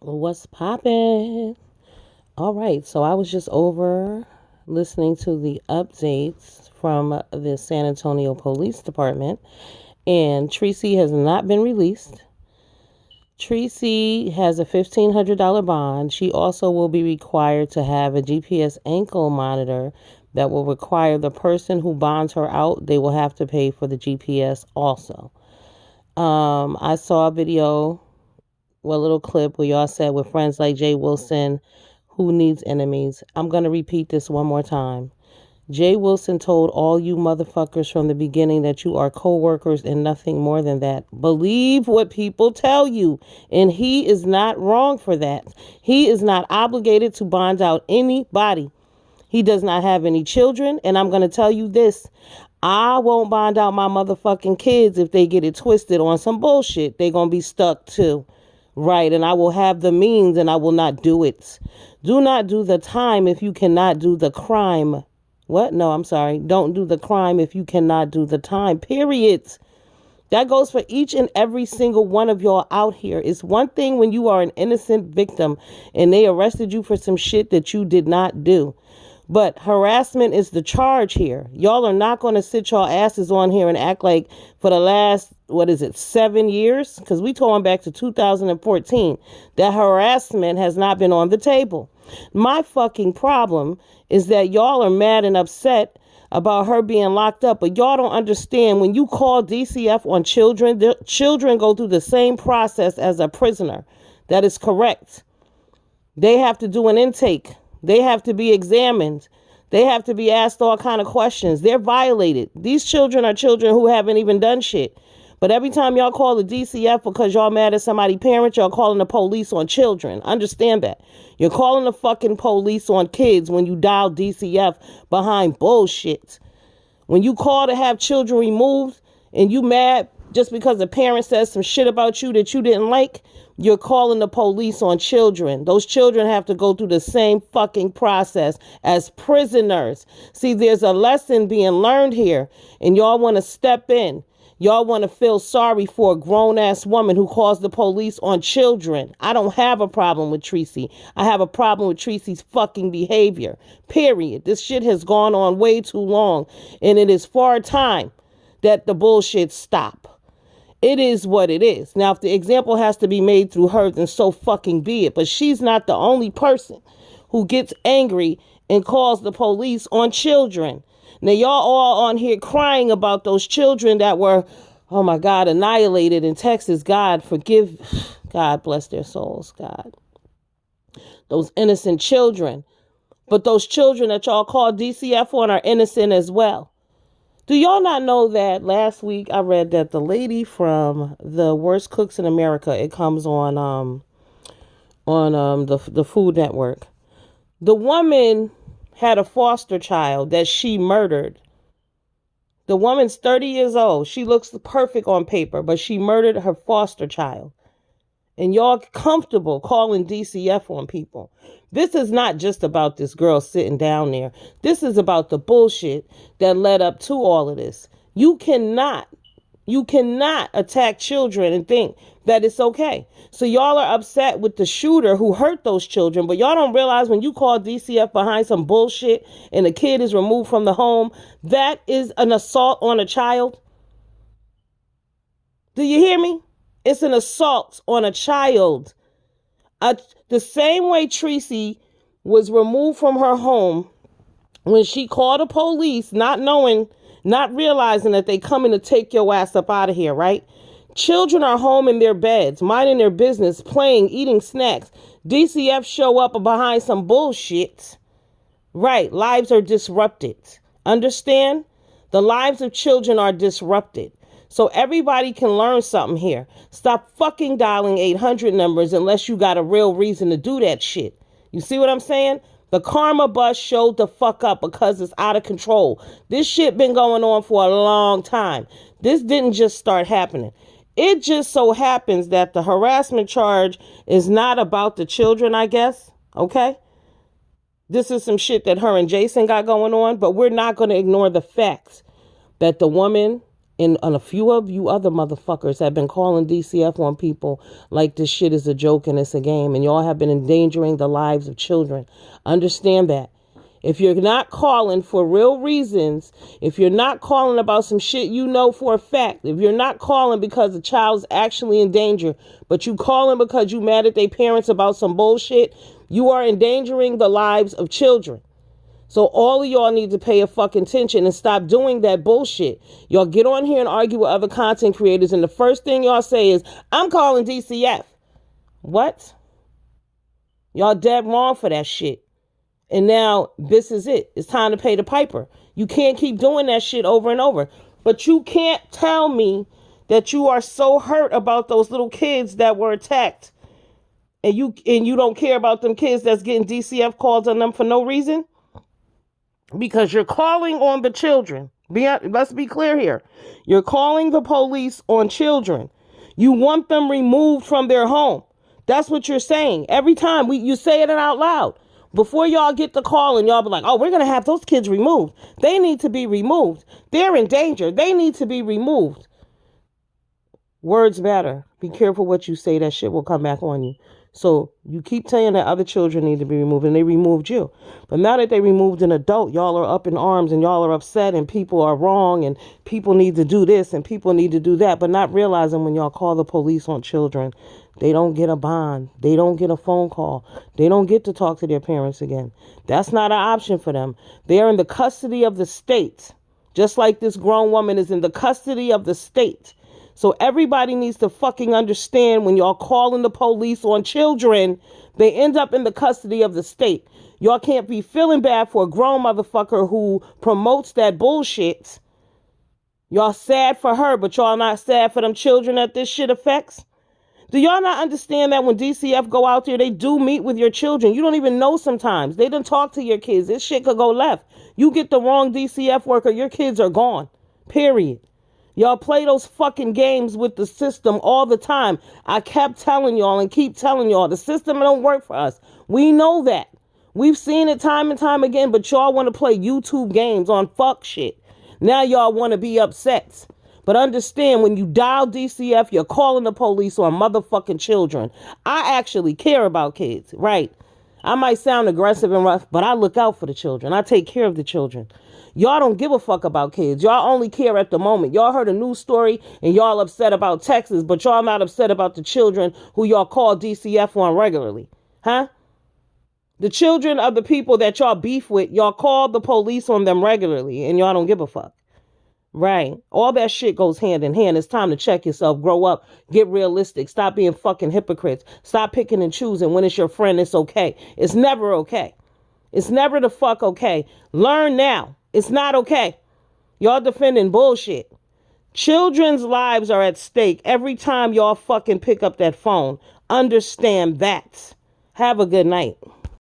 What's poppin'? All right, so I was just over listening to the updates from the San Antonio Police Department, and Tracy has not been released. Tracy has a $1,500 bond. She also will be required to have a GPS ankle monitor that will require the person who bonds her out, they will have to pay for the GPS also. I saw a video, well, a little clip where y'all said with friends like Jay Wilson, who needs enemies? I'm going to repeat this one more time. Jay Wilson told all you motherfuckers from the beginning that you are co-workers and nothing more than that. Believe what people tell you. And he is not wrong for that. He is not obligated to bond out anybody. He does not have any children. And I'm going to tell you this. I won't bond out my motherfucking kids if they get it twisted on some bullshit. They going to be stuck too. Right, and I will have the means and I will not do it. Do not do the time if you cannot do the crime. What? No, I'm sorry. Don't do the crime if you cannot do the time. Period. That goes for each and every single one of y'all out here. It's one thing when you are an innocent victim and they arrested you for some shit that you did not do. But harassment is the charge here. Y'all are not going to sit your asses on here and act like for the last, 7 years? Because we going back to 2014. That harassment has not been on the table. My fucking problem is that y'all are mad and upset about her being locked up, but y'all don't understand when you call DCF on children, the children go through the same process as a prisoner. That is correct. They have to do an intake. They have to be examined. They have to be asked all kind of questions. They're violated. These children are children who haven't even done shit. But every time y'all call the DCF because y'all mad at somebody's parent, y'all calling the police on children. Understand that. You're calling the fucking police on kids when you dial DCF behind bullshit. When you call to have children removed and you mad just because a parent says some shit about you that you didn't like, you're calling the police on children. Those children have to go through the same fucking process as prisoners. See, there's a lesson being learned here, and y'all want to step in. Y'all want to feel sorry for a grown-ass woman who calls the police on children. I don't have a problem with Tracy. I have a problem with Tracy's fucking behavior. Period. This shit has gone on way too long, and it is far time that the bullshit stop. It is what it is. Now, if the example has to be made through her, then so fucking be it. But she's not the only person who gets angry and calls the police on children. Now, y'all all on here crying about those children that were, oh my God, annihilated in Texas. God forgive, God bless their souls, God. Those innocent children. But those children that y'all call DCF on are innocent as well. Do y'all not know that last week I read that the lady from the Worst Cooks in America, it comes on the Food Network. The woman had a foster child that she murdered. The woman's 30 years old. She looks perfect on paper, but she murdered her foster child. And y'all comfortable calling DCF on people. This is not just about this girl sitting down there. This is about the bullshit that led up to all of this. You cannot attack children and think that it's okay. So y'all are upset with the shooter who hurt those children, but y'all don't realize when you call DCF behind some bullshit and a kid is removed from the home, that is an assault on a child. Do you hear me? It's an assault on a child. The same way Tracy was removed from her home when she called the police, not knowing, not realizing that they coming to take your ass up out of here, right? Children are home in their beds, minding their business, playing, eating snacks. DCF show up behind some bullshit. Right, lives are disrupted. Understand? The lives of children are disrupted. So everybody can learn something here. Stop fucking dialing 800 numbers unless you got a real reason to do that shit. You see what I'm saying? The karma bus showed the fuck up because it's out of control. This shit been going on for a long time. This didn't just start happening. It just so happens that the harassment charge is not about the children, I guess. Okay? This is some shit that her and Jason got going on, but we're not going to ignore the facts that the woman And a few of you other motherfuckers have been calling DCF on people like this shit is a joke and it's a game, and y'all have been endangering the lives of children. Understand that. If you're not calling for real reasons, if you're not calling about some shit you know for a fact, if you're not calling because the child's actually in danger, but you calling because you mad at their parents about some bullshit, you are endangering the lives of children. So all of y'all need to pay a fucking attention and stop doing that bullshit. Y'all get on here and argue with other content creators, and the first thing y'all say is, I'm calling DCF. What? Y'all dead wrong for that shit. And now this is it. It's time to pay the piper. You can't keep doing that shit over and over. But you can't tell me that you are so hurt about those little kids that were attacked, and you don't care about them kids that's getting DCF calls on them for no reason. Because you're calling on the children. Let's be clear here. You're calling the police on children. You want them removed from their home. That's what you're saying. Every time you say it out loud. Before y'all get the call and y'all be like, oh, we're going to have those kids removed. They need to be removed. They're in danger. They need to be removed. Words matter. Be careful what you say. That shit will come back on you. So you keep saying that other children need to be removed, and they removed you. But now that they removed an adult, y'all are up in arms and y'all are upset and people are wrong and people need to do this and people need to do that. But not realizing when y'all call the police on children, they don't get a bond. They don't get a phone call. They don't get to talk to their parents again. That's not an option for them. They are in the custody of the state, just like this grown woman is in the custody of the state. So everybody needs to fucking understand, when y'all calling the police on children, they end up in the custody of the state. Y'all can't be feeling bad for a grown motherfucker who promotes that bullshit. Y'all sad for her, but y'all not sad for them children that this shit affects. Do y'all not understand that when DCF go out there, they do meet with your children? You don't even know sometimes. They don't talk to your kids. This shit could go left. You get the wrong DCF worker, your kids are gone. Period. Y'all play those fucking games with the system all the time. I kept telling y'all and keep telling y'all, the system don't work for us. We know that. We've seen it time and time again, but y'all want to play YouTube games on fuck shit. Now y'all want to be upset. But understand, when you dial DCF, you're calling the police on motherfucking children. I actually care about kids, right? I might sound aggressive and rough, but I look out for the children. I take care of the children. Y'all don't give a fuck about kids. Y'all only care at the moment. Y'all heard a news story and y'all upset about Texas, but y'all not upset about the children who y'all call DCF on regularly. Huh? The children of the people that y'all beef with, y'all call the police on them regularly, and y'all don't give a fuck. Right. All that shit goes hand in hand. It's time to check yourself, grow up, get realistic, stop being fucking hypocrites, stop picking and choosing. When it's your friend, it's okay. It's never okay. It's never the fuck okay. Learn now. It's not okay. Y'all defending bullshit. Children's lives are at stake every time y'all fucking pick up that phone. Understand that. Have a good night.